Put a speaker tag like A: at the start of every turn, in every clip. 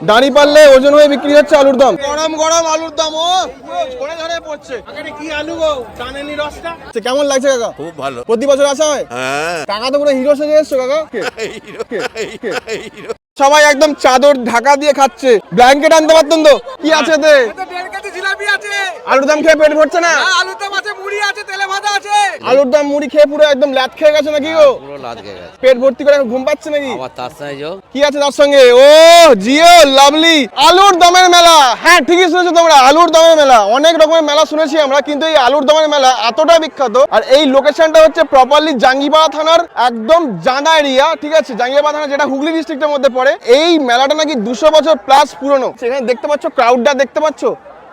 A: দাঁড়ি পারলে ওজন হয়ে বিক্রি হচ্ছে আলুর দাম। গরম গরম আলুর দাম ও ঝরে ঝরে পড়ছে।
B: কি আলু গো, টানেনি রসটা?
A: কেমন লাগছে কাকা?
C: খুব ভালো।
A: প্রতি বছর আসা হয়?
C: হ্যাঁ,
A: কাকা তো পুরো হিরো সেজে এসছো কাকা।
C: হিরো।
A: সবাই একদম চাদর ঢাকা দিয়ে খাচ্ছে, ব্ল্যাঙ্কেট আনতে পারতেন তো। কি আছে এতে?
B: জিলাপি আছে,
A: আলুর দাম খেয়ে পেট ভরছে না?
B: আলুর দম আছে, মুড়ি আছে, তেলে ভাজা আছে।
A: আলুর দাম মুড়ি খেয়ে পুরো একদম ল্যাদ খেয়ে গেছে নাকি গো?
D: পুরো লাদ খেয়ে গেছে।
A: পেট ভর্তি করে ঘুম পাচ্ছে নাকি?
D: আবার তার সঙ্গে যাও,
A: কি আছে তার সঙ্গে? ও জিও লাভলি আলুর দমের মেলা। হ্যাঁ ঠিকই শুনেছো তোমরা, আলুর দমের মেলা। অনেক রকমের মেলা শুনেছি আমরা, কিন্তু এই আলুর দমের মেলা এতটা বিখ্যাত। আর এই লোকেশনটা হচ্ছে প্রপারলি জাঙ্গিপাড়া থানার একদম জানা এরিয়া, ঠিক আছে? জাঙ্গিপাড়া থানা যেটা হুগলি ডিস্ট্রিক্টের মধ্যে পড়ে। এই মেলাটা নাকি 200 বছর প্লাস পুরনো। সেখানে দেখতে পাচ্ছ ক্রাউডটা, দেখতে পাচ্ছ?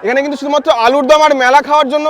A: এখানে কিন্তু শুধুমাত্র আলুর দম আর মেলা খাওয়ার জন্য,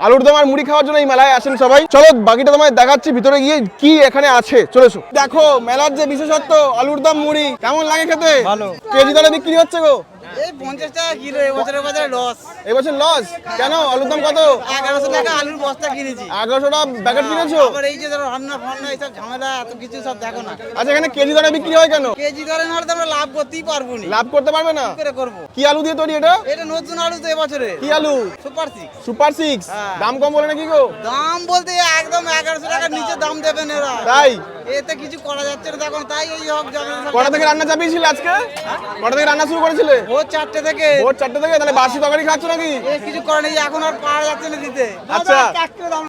A: আলুর দম আর মুড়ি খাওয়ার জন্য এই মেলায় আসেন সবাই। চলো বাকিটা তোমায় দেখাচ্ছি ভিতরে গিয়ে কি এখানে আছে। চলে এসো। দেখো মেলার যে বিশেষত্ব, আলুর দম মুড়ি কেমন লাগে খেতে? ভালো। কেজি দরে বিক্রি হচ্ছে গো?
B: এই 50 টাকা কিলো, এবছরের বাজারে লস।
A: এবছর লস কেন? আলুর দাম কত?
B: 1100 টাকা আলুর বস্তা কিনেছি।
A: 1100 টাকা প্যাকেট কিনেছো?
B: আবার এই যে ধরো রান্না ফান্না এইসব ঝামেলা এত কিছু সব দেখো না।
A: আচ্ছা এখানে কেজি দরে বিক্রি হয় কেন?
B: কেজি ধরে না হলে তো আমরা লাভ করতেই পারবো না।
A: লাভ করতে পারবে না?
B: কি করে করবো?
A: কি আলু দিয়ে তৈরি এটা?
B: এটা নতুন আলু তো এবছরে।
A: কি আলু?
B: সুপার 6।
A: সুপার 6।
B: হ্যাঁ।
A: দাম কম বলে নাকি গো?
B: দাম বলতে একদম 1100 টাকার নিচে দাম দেবেন এরা।
A: তাই?
B: এতে কিছু করা যাচ্ছে না দেখুন, তাই এই হোক যাবে।
A: কটা থেকে রান্না চাপিয়েছিলে আজকে? কটা থেকে রান্না শুরু করেছিলে?
B: ভোর 4টে থেকে।
A: ভোর 4টে থেকে? তাহলে বাসি তরকারি খাচ্ছ নাকি?
B: কিছু করে নেই, এখন আর পারা যাচ্ছে না দিতে।
A: আচ্ছা।